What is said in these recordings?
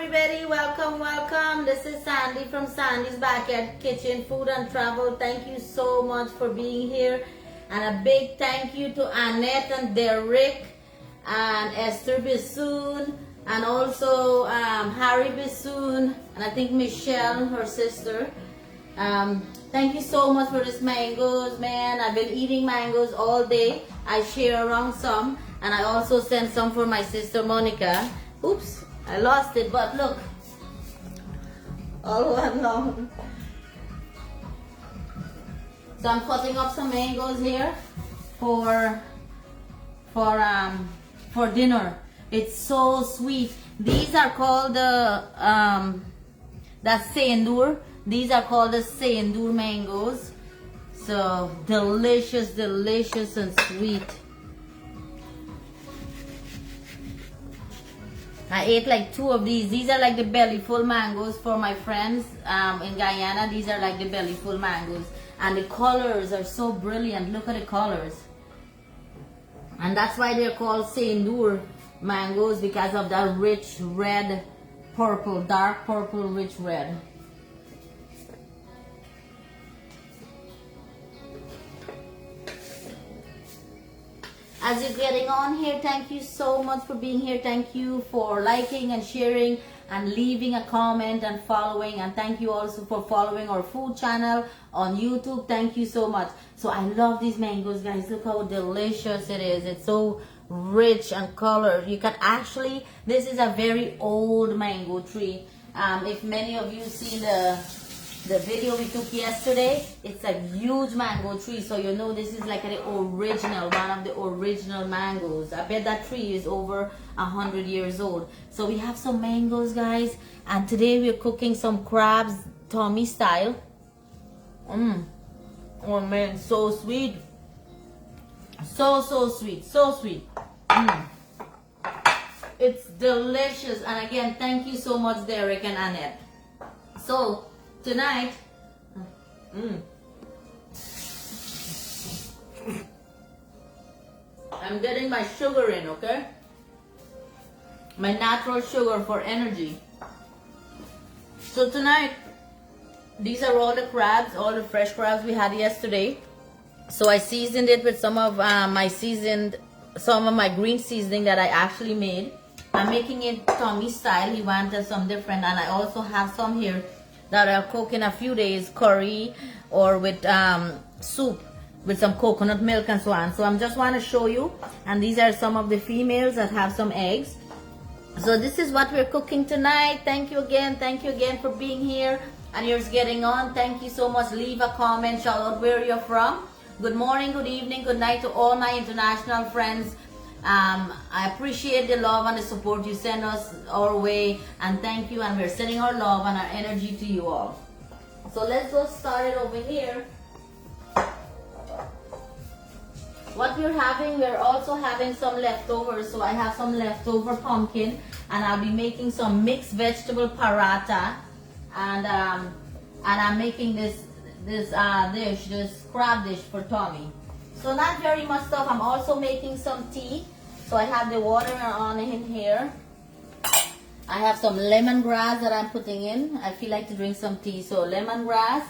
everybody, welcome. This is Sandy from Sandy's Backyard Kitchen, Food and Travel. Thank you so much for being here, and a big thank you to Annette and Derek and Esther Bissoon, and also Harry Bissoon, and I think Michelle, her sister. Thank you so much for this mangoes, man. I've been eating mangoes all day. I share around some, and I also sent some for my sister Monica. Oops, I lost it, but look, all one long. So I'm cutting up some mangoes here for dinner. It's so sweet. These are called the that's Saindur. These are called the Saindur mangoes. So delicious, delicious and sweet. I ate like 2 of these. These are like the belly full mangoes for my friends in Guyana. These are like the belly full mangoes. And the colors are so brilliant. Look at the colors. And that's why they're called Saindur mangoes, because of that rich red, purple, dark purple, rich red. As you're getting on here, thank you so much for being here. Thank you for liking and sharing and leaving a comment and following. And thank you also for following our food channel on YouTube. Thank you so much. So I love these mangoes, guys. Look how delicious it is. It's so rich and colored. You can actually, this is a very old mango tree. If many of you see the video we took yesterday, it's a huge mango tree, so you know this is like the original, one of the original mangoes. I bet that tree is over 100 years old. So we have some mangoes, guys, and today we're cooking some crabs Tommy style. Oh man, so sweet, so sweet, so sweet. It's delicious. And again, thank you so much, Derek and Annette. So tonight, I'm getting my sugar in, okay? My natural sugar for energy. So tonight, these are all the crabs, all the fresh crabs we had yesterday. So I seasoned it with some of my green seasoning that I actually made. I'm making it Tommy style. He wanted some different, and I also have some here that are cooked in a few days, curry or with soup with some coconut milk and so on. So I'm just want to show you, and these are some of the females that have some eggs. So this is what we're cooking tonight. Thank you again for being here, and you're getting on. Thank you so much. Leave a comment, shout out where you're from. Good morning, good evening, good night to all my international friends. I appreciate the love and the support you send us our way, and thank you, and we're sending our love and our energy to you all. So let's go start it over here. What we're also having some leftovers. So I have some leftover pumpkin, and I'll be making some mixed vegetable paratha, and I'm making this crab dish for Tommy. So not very much stuff. I'm also making some tea. So I have the water on in here. I have some lemongrass that I'm putting in. I feel like to drink some tea. So lemongrass.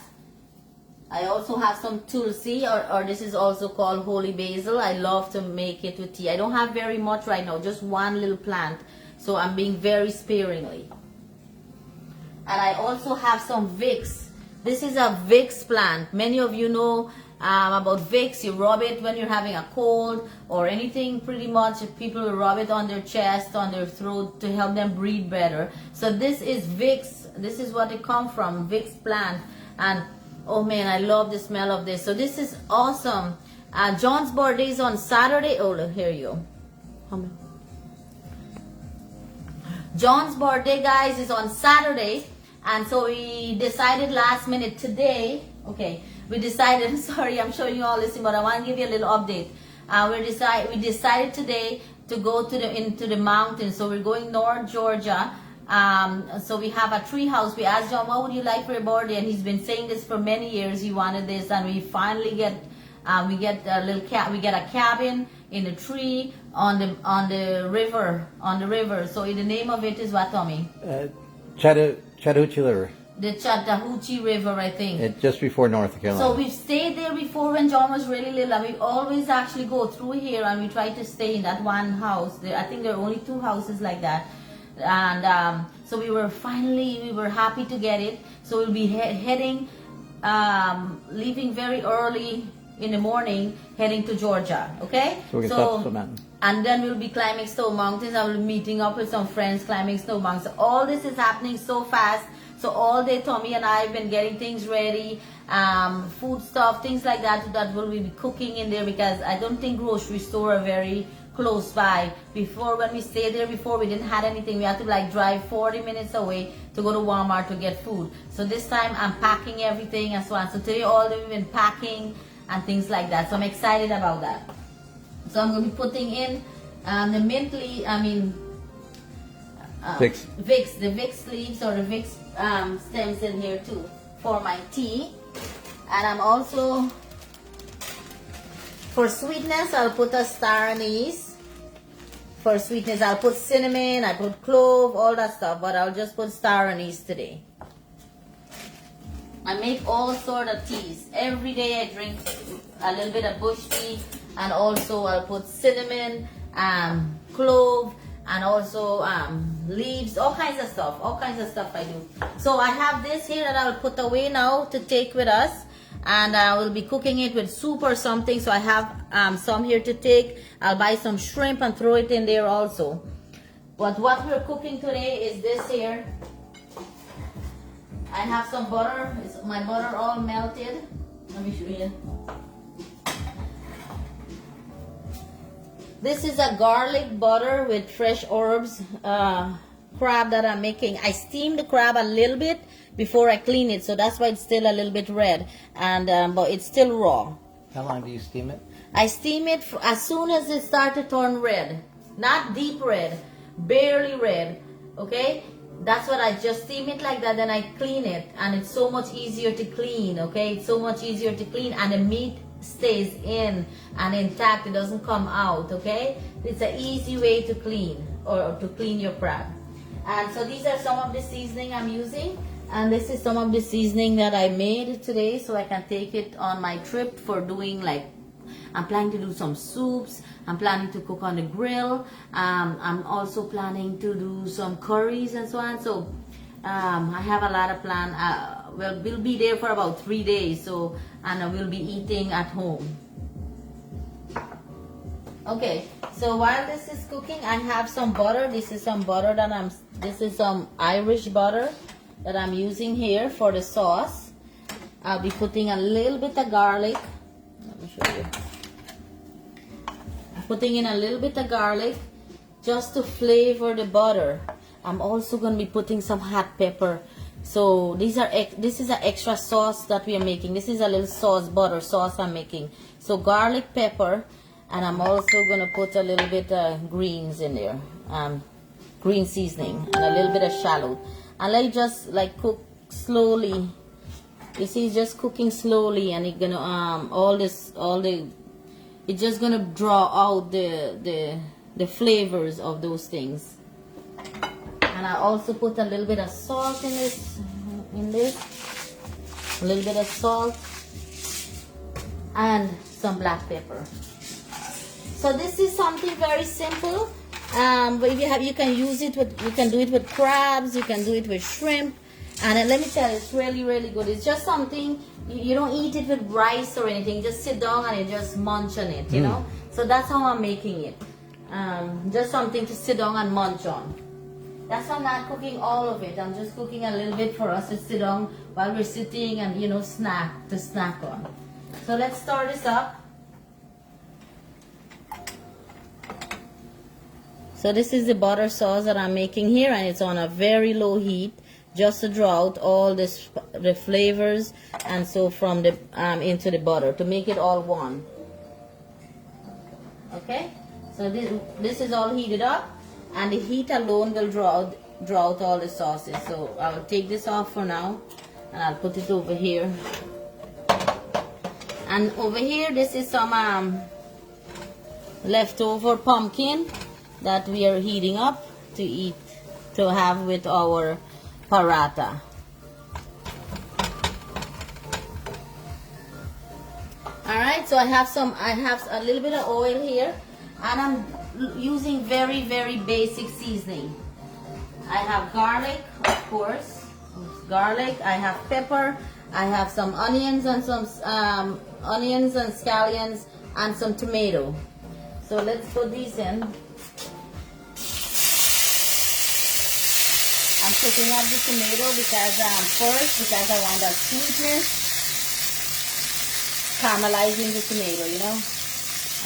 I also have some tulsi, or this is also called holy basil. I love to make it with tea. I don't have very much right now, just one little plant. So I'm being very sparingly. And I also have some Vicks. This is a Vicks plant. Many of you know about Vicks. You rub it when you're having a cold or anything, pretty much. People rub it on their chest, on their throat to help them breathe better. So this is Vicks. This is what it comes from, Vicks plant. And oh man, I love the smell of this. So this is awesome. John's birthday is on Saturday. Oh, look, here you go. John's birthday, guys, is on Saturday. And so we decided last minute today, okay, we decided, sorry, I'm showing you all this, but I want to give you a little update. We decided today to go into the mountains. So we're going north Georgia. So we have a tree house. We asked John, what would you like for your birthday? And he's been saying this for many years. He wanted this, and we finally get We get a cabin in a tree on the river. So the name of it is what, Tommy? Chattahoochee River. The Chattahoochee River, I think. It's just before North Carolina. So we've stayed there before when John was really little, and we always actually go through here, and we try to stay in that one house. I think there are only 2 houses like that. And so we were happy to get it. So we'll be heading, leaving very early in the morning, heading to Georgia. Okay? So we can stop Stone Mountain. And then we'll be climbing Stone Mountains. I will be meeting up with some friends climbing Stone Mountains. So all this is happening so fast. So all day Tommy and I have been getting things ready, food stuff, things like that we'll be cooking in there, because I don't think grocery store are very close by. Before, when we stayed there before, we didn't have anything. We had to like drive 40 minutes away to go to Walmart to get food. So this time I'm packing everything and so on. So today all day we've been packing and things like that. So I'm excited about that. So I'm going to be putting in the mint leaf, Vicks, the Vicks leaves or the Vicks stems in here too for my tea. And I'm also, for sweetness, I'll put a star anise. For sweetness, I'll put cinnamon, I put clove, all that stuff, but I'll just put star anise today. I make all sort of teas. Every day I drink a little bit of bush tea, and also I'll put cinnamon, clove, and also leaves, all kinds of stuff I do. So I have this here that I'll put away now to take with us, and I will be cooking it with soup or something. So I have some here to take. I'll buy some shrimp and throw it in there also. But what we're cooking today is this here. I have some butter. Is my butter all melted? Let me show you. This is a garlic butter with fresh herbs crab that I'm making. I steam the crab a little bit before I clean it, so that's why it's still a little bit red, and but it's still raw. How long do you steam it? I steam it as soon as it starts to turn red. Not deep red, barely red, okay? That's what I just steam it like that, then I clean it, and it's so much easier to clean, okay? It's so much easier to clean, and the meat stays in and intact. It doesn't come out, okay? It's an easy way to clean, or to clean your crab. And so these are some of the seasoning I'm using, and this is some of the seasoning that I made today, so I can take it on my trip for doing, like, I'm planning to do some soups. I'm planning to cook on the grill. I'm also planning to do some curries and so on. So I have a lot of plan. Well, we'll be there for about 3 days. So, and we'll be eating at home. Okay. So while this is cooking, I have some butter. This is some butter that this is some Irish butter that I'm using here for the sauce. I'll be putting a little bit of garlic. Let me show you. Putting in a little bit of garlic just to flavor the butter. I'm also going to be putting some hot pepper. So this is an extra sauce that we are making. This is a little butter sauce I'm making. So garlic, pepper, and I'm also going to put a little bit of greens in there. Green seasoning and a little bit of shallot. And let it just like cook slowly. You see, it's just cooking slowly, and it's gonna it's just gonna draw out the flavors of those things. And I also put a little bit of salt in this, a little bit of salt, and some black pepper. So this is something very simple. But if you can use it with, you can do it with crabs, you can do it with shrimp. And let me tell you, it's really, really good. It's just something, you don't eat it with rice or anything. You just sit down and you just munch on it, you know. So that's how I'm making it. Just something to sit down and munch on. That's why I'm not cooking all of it. I'm just cooking a little bit for us to sit down while we're sitting and, you know, snack on. So let's stir this up. So this is the butter sauce that I'm making here, and it's on a very low heat, just to draw out all the flavors and so from the into the butter to make it all one. Okay, so this is all heated up, and the heat alone will draw out all the sauces. So I will take this off for now, and I'll put it over here. And over here, this is some leftover pumpkin that we are heating up to eat, to have with our paratha. Alright, so I have a little bit of oil here, and I'm using very, very basic seasoning. I have garlic, of course, garlic. I have pepper. I have some onions and some onions and scallions and some tomato. So let's put these in. I'm cooking up the tomato because I want that sweetness. Caramelizing the tomato, you know,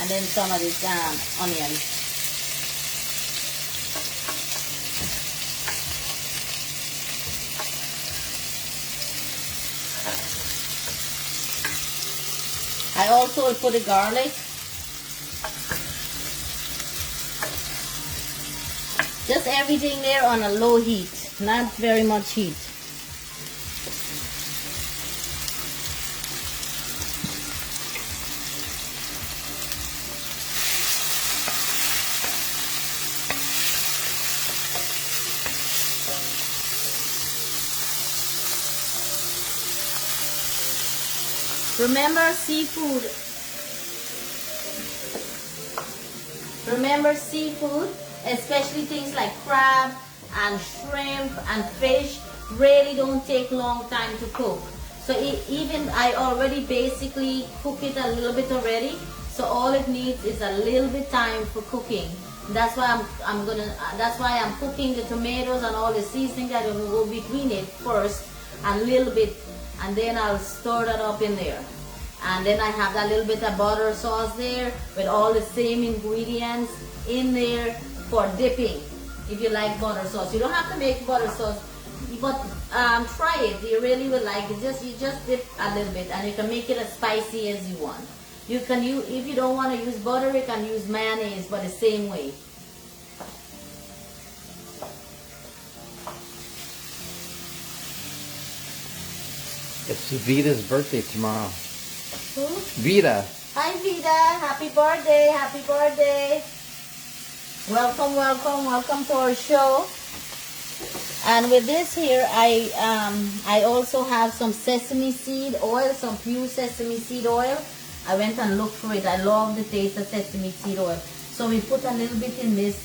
and then some of this onions. I also will put the garlic. Just everything there on a low heat, not very much heat. Remember seafood, especially things like crab and shrimp and fish, really don't take long time to cook. So even I already basically cook it a little bit already, so all it needs is a little bit time for cooking. That's why I'm cooking the tomatoes and all the seasoning that will go between it first, a little bit, and then I'll stir that up in there. And then I have that little bit of butter sauce there with all the same ingredients in there for dipping. If you like butter sauce, you don't have to make butter sauce, but try it. You really will like it. You just dip a little bit, and you can make it as spicy as you want. You can use, if you don't want to use butter, you can use mayonnaise, but the same way. It's Vita's birthday tomorrow. Who? Vita. Hi Vita, happy birthday, happy birthday. Welcome, welcome, welcome to our show. And with this here, I also have some sesame seed oil, some pure sesame seed oil. I went and looked for it. I love the taste of sesame seed oil. So we put a little bit in this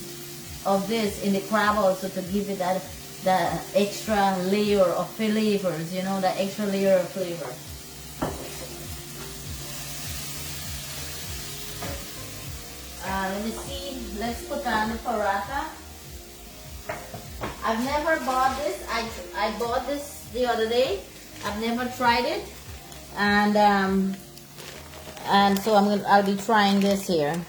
in the crab also to give it that extra layer of flavors, you know, the extra layer of flavor. Let me see. Let's put on the paratha. I've never bought this. I bought this the other day. I've never tried it, and so I'll be trying this here.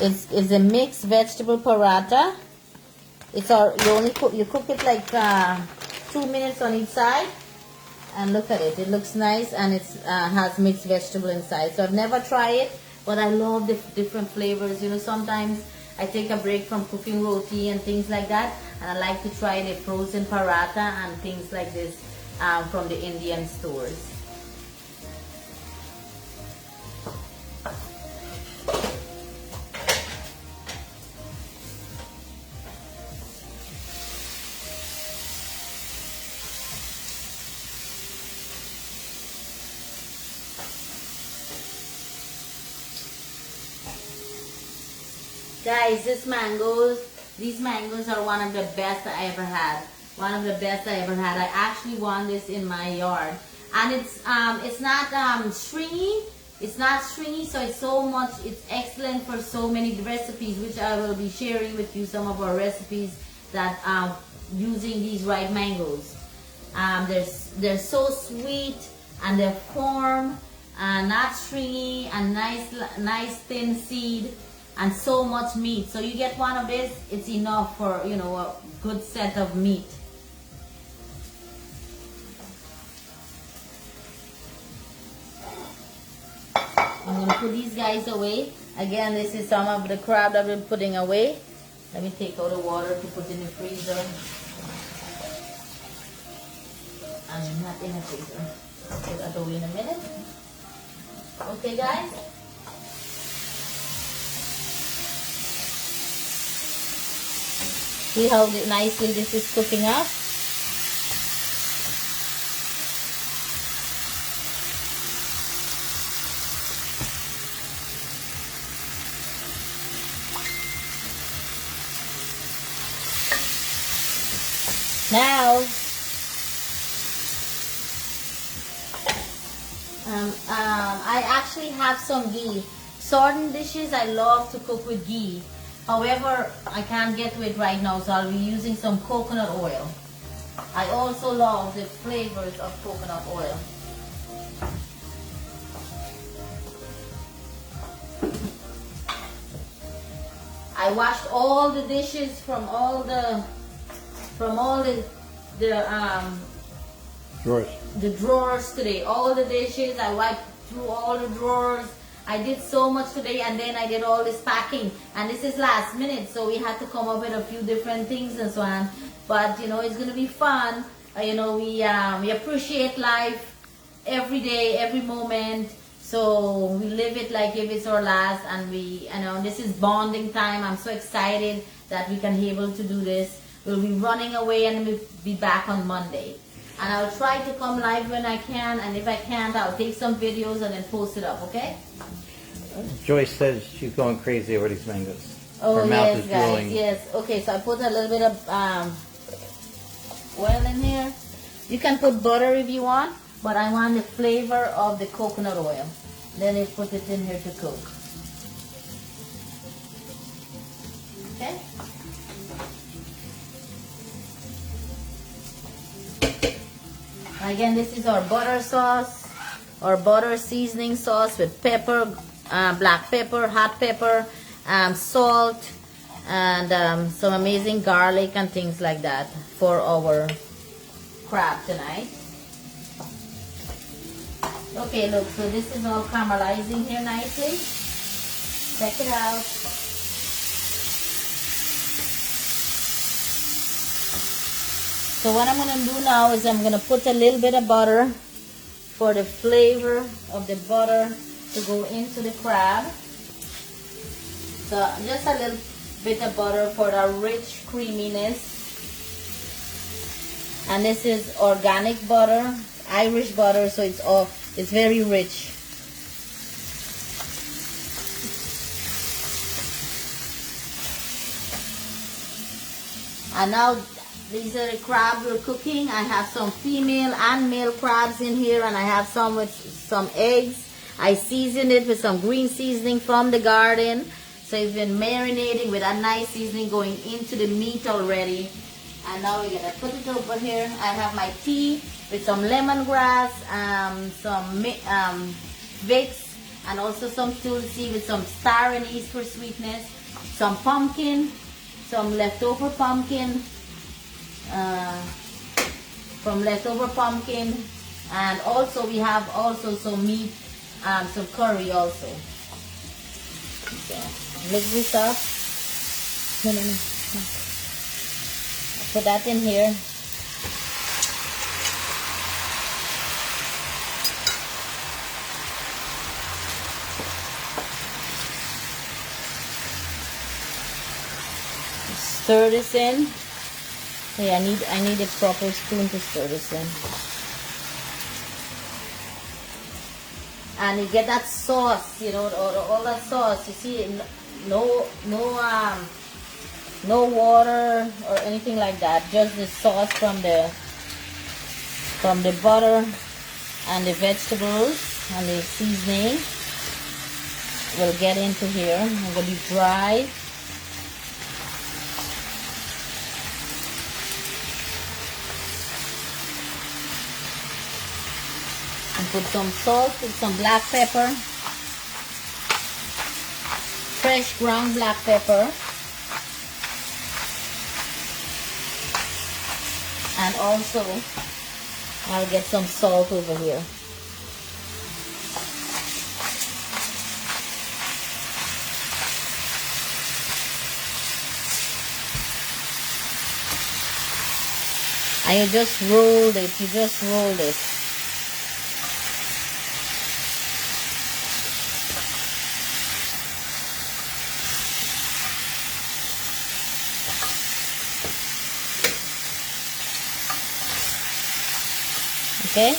It's a mixed vegetable paratha. You cook it like 2 minutes on each side, and look at it. It looks nice, and it has mixed vegetable inside. So I've never tried it, but I love the different flavors. You know, sometimes I take a break from cooking roti and things like that, and I like to try the frozen paratha and things like this from the Indian stores. Guys, these mangoes are one of the best I ever had. One of the best I ever had. I actually want this in my yard, and it's not stringy. It's not stringy, so it's excellent for so many recipes, which I will be sharing with you some of our recipes that using these ripe mangoes. They're so sweet, and they're firm, and not stringy, and nice thin seed. And so much meat. So you get one of this, it's enough for, you know, a good set of meat. I'm going to put these guys away. Again, this is some of the crab that I've been putting away. Let me take out the water to put in the freezer. I'm not in the freezer. I'll put that away in a minute. Okay, guys? See how nicely this is cooking up? Now, I actually have some ghee. Certain dishes I love to cook with ghee. However, I can't get to it right now, so I'll be using some coconut oil. I also love the flavors of coconut oil. I washed all the dishes from all the Drawers. the drawers today. All the dishes, I wiped through all the drawers. I did so much today, and then I did all this packing, and this is last minute, so we had to come up with a few different things and so on. But you know, it's gonna be fun. You know, we appreciate life every day, every moment. So we live it like if it's our last, and this is bonding time. I'm so excited that we can be able to do this. We'll be running away, and we'll be back on Monday. And I'll try to come live when I can, and if I can't, I'll take some videos and then post it up, okay? Joyce says she's going crazy over these mangoes. Oh, Her mouth yes, is guys, drooling. yes. Okay, so I put a little bit of oil in here. You can put butter if you want, but I want the flavor of the coconut oil. Then I put it in here to cook. Okay? Again, this is our butter sauce, or butter seasoning sauce with pepper, black pepper, hot pepper, salt, and some amazing garlic and things like that for our crab tonight. Okay, look, so this is all caramelizing here nicely. Check it out. So what I'm going to do now is I'm going to put a little bit of butter for the flavor of the butter to go into the crab. So just a little bit of butter for the rich creaminess. And this is organic butter, Irish butter, so it's very rich. And now these are the crabs we're cooking. I have some female and male crabs in here, and I have some with some eggs. I seasoned it with some green seasoning from the garden. So it's been marinating with a nice seasoning going into the meat already. And now we're gonna put it over here. I have my tea with some lemongrass, some Vicks, and also some tulsi with some star anise for sweetness, some pumpkin, some leftover pumpkin, and also we have also some meat, some curry also. So mix this up. Put that in here. Stir this in. Okay, I need a proper spoon to stir this in. And you get that sauce, you know, all that sauce. You see, no water or anything like that. Just the sauce from the butter and the vegetables and the seasoning will get into here. It will be dry. And put some salt, put some black pepper, fresh ground black pepper, and also I'll get some salt over here. And you just roll it, Okay,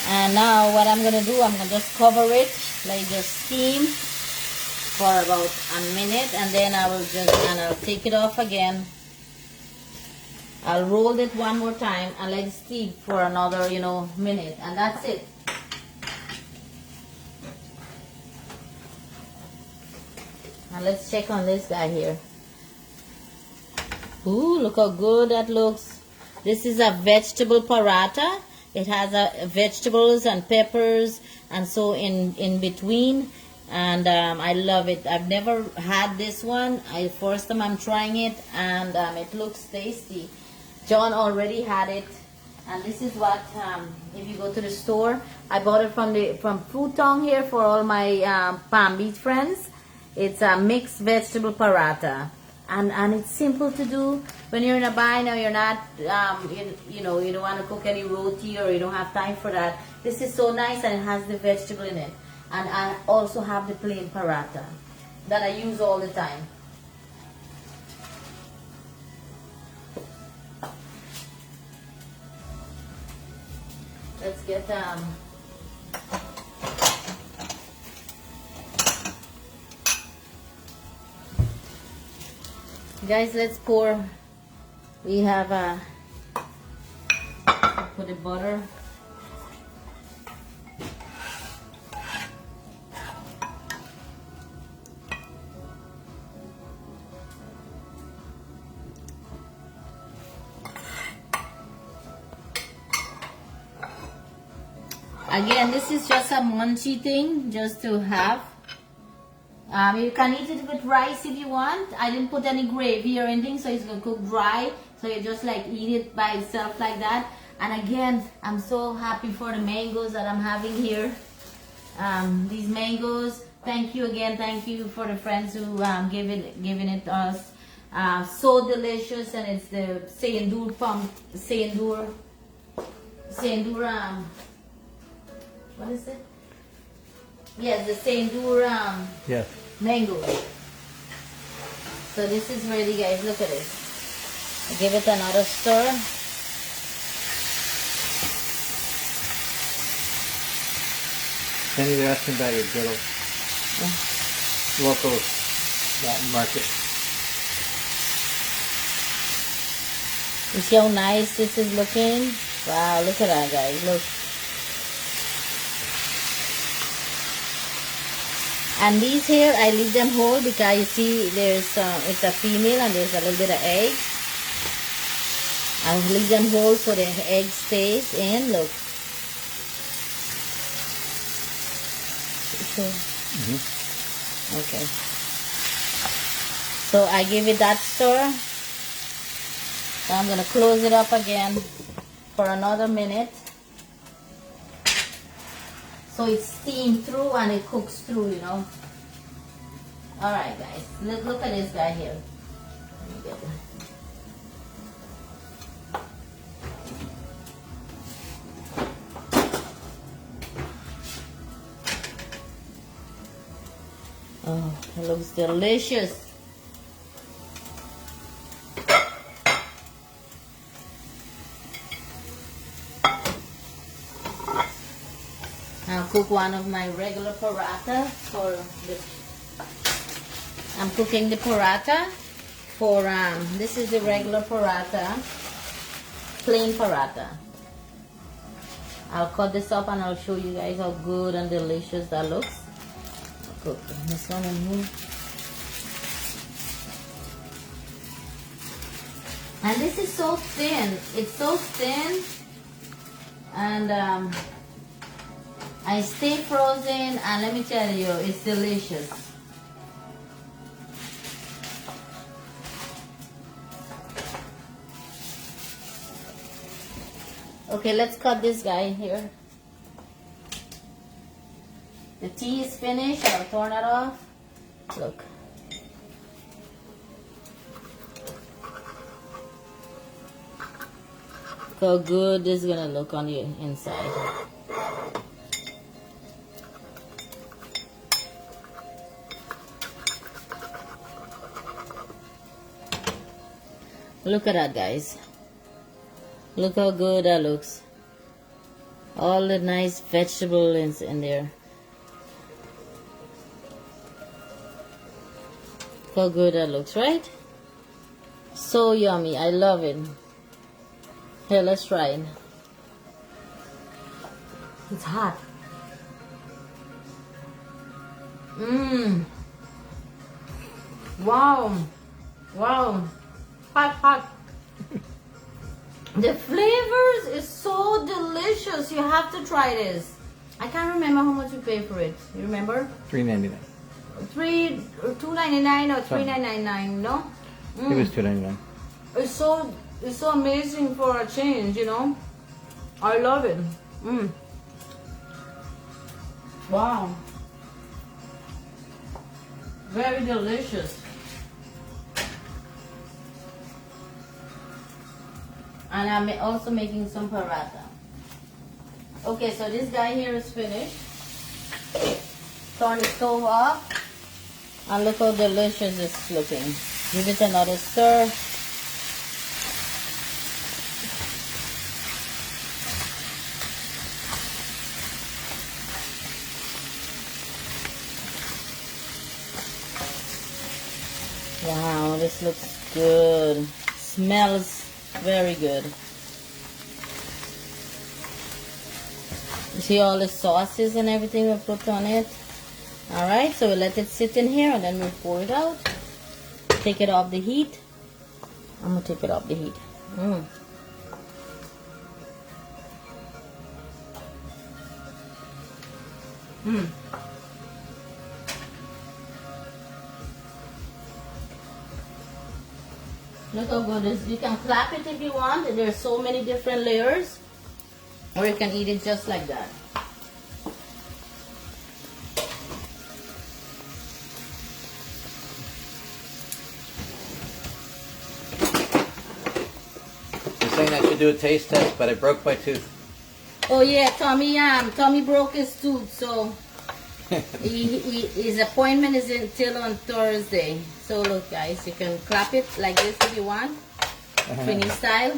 and now what I'm gonna do, I'm gonna just cover it, like just steam for about a minute, and then I'll take it off again. I'll roll it one more time and let it steam for another, minute, and that's it. And let's check on this guy here. Ooh, look how good that looks. This is a vegetable paratha. It has vegetables and peppers and so in between. And I love it. I've never had this one. First time I'm trying it, and it looks tasty. John already had it, and this is what if you go to the store, I bought it from Food Town here for all my Palm Beach friends. It's a mixed vegetable paratha, and it's simple to do. When you're in a bind or you're not you don't want to cook any roti or you don't have time for that, this is so nice, and it has the vegetable in it. And I also have the plain paratha that I use all the time. Let's get guys, let's pour. We have put the butter. Again, this is just a munchy thing, just to have. You can eat it with rice if you want. I didn't put any gravy or anything, so it's gonna cook dry. So you just like eat it by itself like that. And again, I'm so happy for the mangoes that I'm having here. These mangoes, thank you again. Thank you for the friends who giving it to us. So delicious, and it's the Sayandur what is it? Yes, the Sayandur Yes. mango. So this is ready, guys. Look at it. Give it another stir. Penny, they're asking about your griddle. Local Latin market. You see how nice this is looking? Wow, look at that, guys. Look. And these here, I leave them whole because you see there's it's a female and there's a little bit of egg. I leave them whole so the egg stays in. Look. Okay. So I give it that stir. So I'm gonna close it up again for another minute. So it steams through and it cooks through, Alright, guys. Look at this guy here. Let me get that. Oh, it looks delicious. I'll cook one of my regular paratha for I'm cooking the paratha for this is the regular paratha, plain paratha. I'll cut this up and I'll show you guys how good and delicious that looks. I'll cook this one in here. And this is so thin. It's so thin, and I stay frozen, and let me tell you, it's delicious. Okay, let's cut this guy here. The tea is finished. I'll turn it off. Look. Look how good this is gonna look on the inside. Look at that, guys. Look how good that looks. All the nice vegetables in there. How good that looks, right? So yummy. I love it. Here, let's try it. It's hot. Mmm. Wow. Wow. Hot, hot. The flavors is so delicious. You have to try this. I can't remember how much you pay for it. You remember? $3.99. $2.99 or $3.99, no? It was $2.99. It's so amazing for a change, you know. I love it. Wow. Very delicious. And I'm also making some paratha. Okay, so this guy here is finished. Turn the stove off. And look how delicious it's looking. Give it another stir. Wow, this looks good. Smells very good. You see all the sauces and everything we put on it. Alright, so we let it sit in here and then we pour it out. Take it off the heat. I'm going to take it off the heat. Look how good it is. You can clap it if you want. There's so many different layers. Or you can eat it just like that. You're saying I should do a taste test, but I broke my tooth. Oh yeah, Tommy broke his tooth, so his appointment is until on Thursday. So look guys, you can clap it like this if you want. Finny style.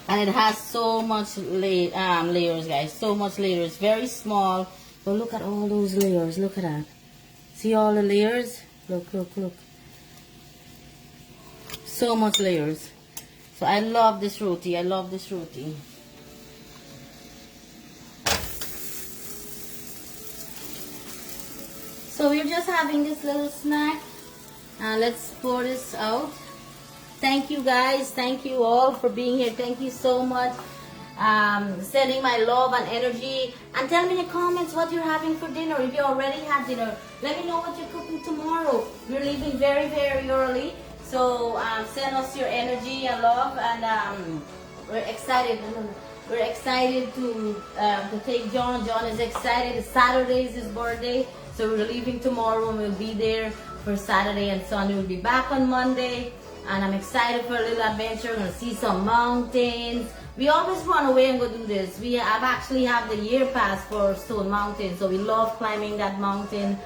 And it has so much layers guys, so much layers. Very small, but look at all those layers. Look at that. See all the layers? Look, look, look. So much layers. So I love this roti. I love this roti. So we're just having this little snack. Let's pour this out. Thank you guys. Thank you all for being here. Thank you so much. Sending my love and energy. And tell me in the comments what you're having for dinner. If you already had dinner, let me know what you're cooking tomorrow. We're leaving very, very early. So send us your energy and love. And we're excited. We're excited to take John. John is excited. Saturday is his birthday. So we're leaving tomorrow and we'll be there for Saturday and Sunday. We'll be back on Monday. And I'm excited for a little adventure. We're going to see some mountains. We always run away and go do this. I've actually have the year pass for Stone Mountain. So we love climbing that mountain.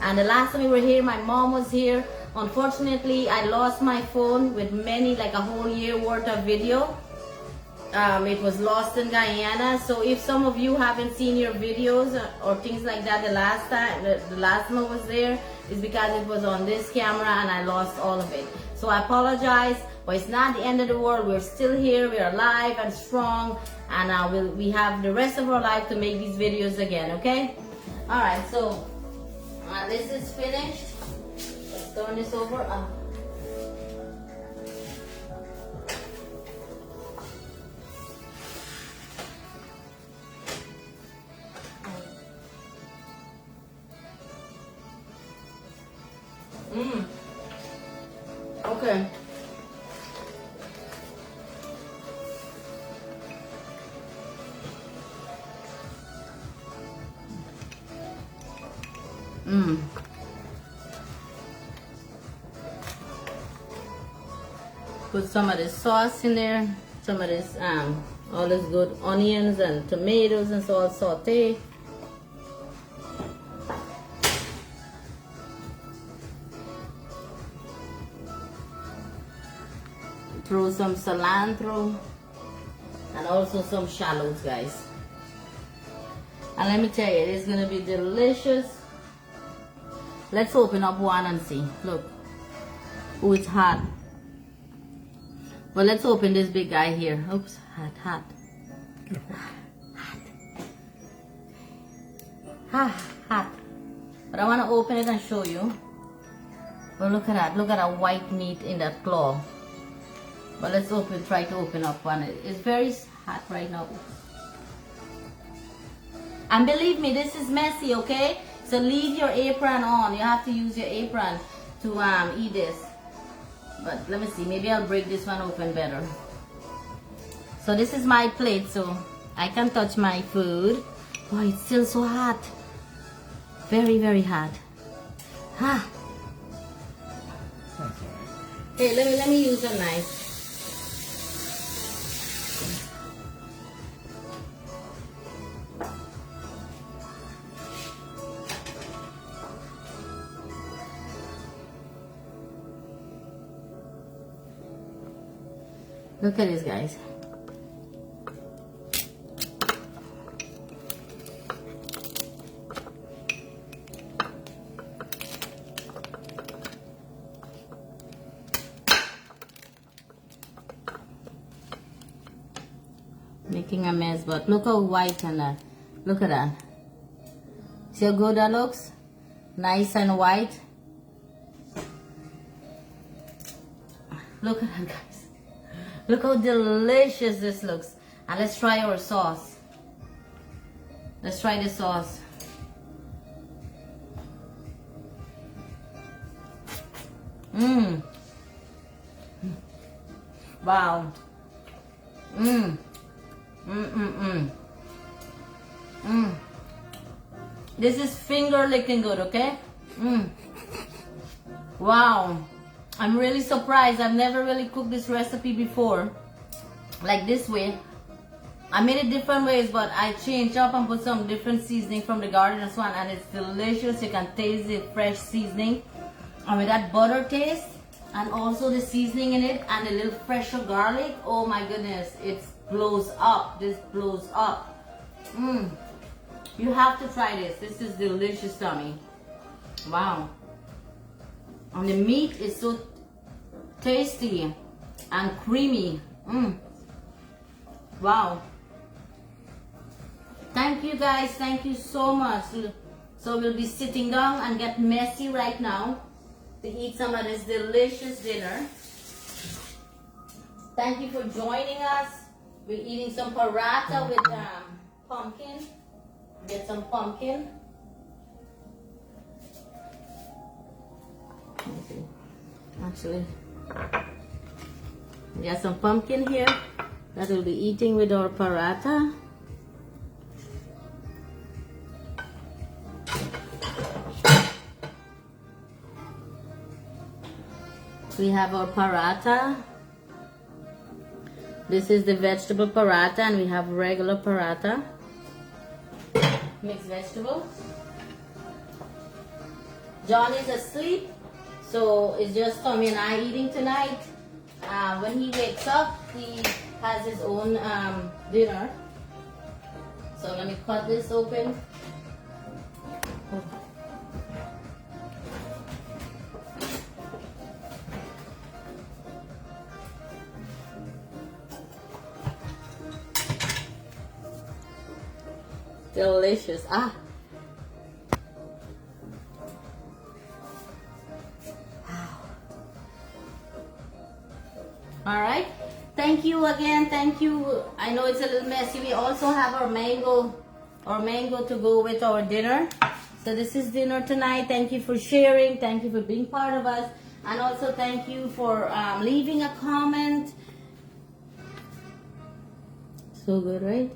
And the last time we were here, my mom was here. Unfortunately, I lost my phone with like a whole year worth of video. It was lost in Guyana. So if some of you haven't seen your videos or things like that the last time I was there, is because it was on this camera and I lost all of it. So I apologize, but it's not the end of the world. We're still here, we're alive and strong, and we have the rest of our life to make these videos again, okay? Alright, so this is finished. Let's turn this over. Okay. Put some of this sauce in there, some of this all this good onions and tomatoes and so I'll saute. throw some cilantro and also some shallots, guys. And let me tell you, it's gonna be delicious. Let's open up one and see. Look. Oh, it's hot. Well, let's open this big guy here. Oops, hot. Hot. But I want to open it and show you. Well, look at that. Look at that white meat in that claw. But let's try to open up one. It's very hot right now. And believe me, this is messy, okay? So leave your apron on. You have to use your apron to eat this. But let me see, maybe I'll break this one open better. So this is my plate, so I can touch my food. Oh, it's still so hot. Very, very hot. Ha. Hey, let me use a knife. Look at this, guys. Making a mess, but look how white and that. Look at that. See how good that looks? Nice and white. Look at that, guys. Look how delicious this looks. And let's try our sauce. Let's try the sauce. Mmm. Wow. Mmm. This is finger licking good, okay? Wow. I'm really surprised. I've never really cooked this recipe before. Like this way. I made it different ways, but I changed up and put some different seasoning from the gardeners one, and it's delicious. You can taste the fresh seasoning. And with that butter taste, and also the seasoning in it, and a little fresher garlic. Oh my goodness, it blows up. This blows up. You have to try this. This is delicious, Tommy. Wow. And the meat is so tasty and creamy. Wow. Thank you, guys. Thank you so much. So we'll be sitting down and get messy right now to eat some of this delicious dinner. Thank you for joining us. We're eating some paratha with pumpkin. Get some pumpkin. Actually, we got some pumpkin here that we'll be eating with our paratha. We have our paratha. This is the vegetable paratha, and we have regular paratha. Mixed vegetables. John is asleep, so it's just Tommy and I eating tonight. When he wakes up, he has his own dinner. So let me cut this open. Delicious. All right, thank you again. Thank you. I know it's a little messy. We also have our mango to go with our dinner. So this is dinner tonight. Thank you for sharing. Thank you for being part of us, and also thank you for leaving a comment. So good, right?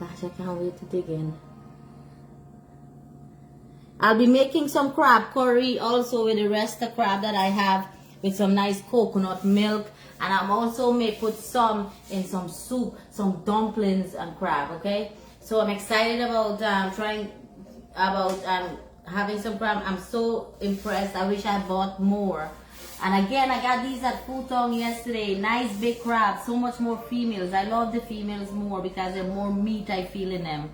Gosh, I can't wait to dig in. I'll be making some crab curry also with the rest of the crab that I have, with some nice coconut milk. And I'm also may put some in some soup, some dumplings and crab, okay? So I'm excited about having some crab. I'm so impressed. I wish I bought more. And again, I got these at Futong yesterday. Nice big crabs. So much more females. I love the females more because there's more meat I feel in them.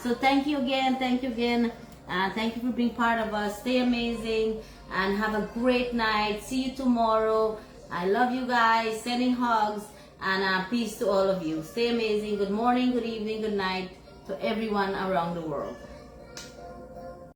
So thank you again. Thank you again. Thank you for being part of us. Stay amazing and have a great night. See you tomorrow. I love you guys. Sending hugs and peace to all of you. Stay amazing. Good morning, good evening, good night to everyone around the world.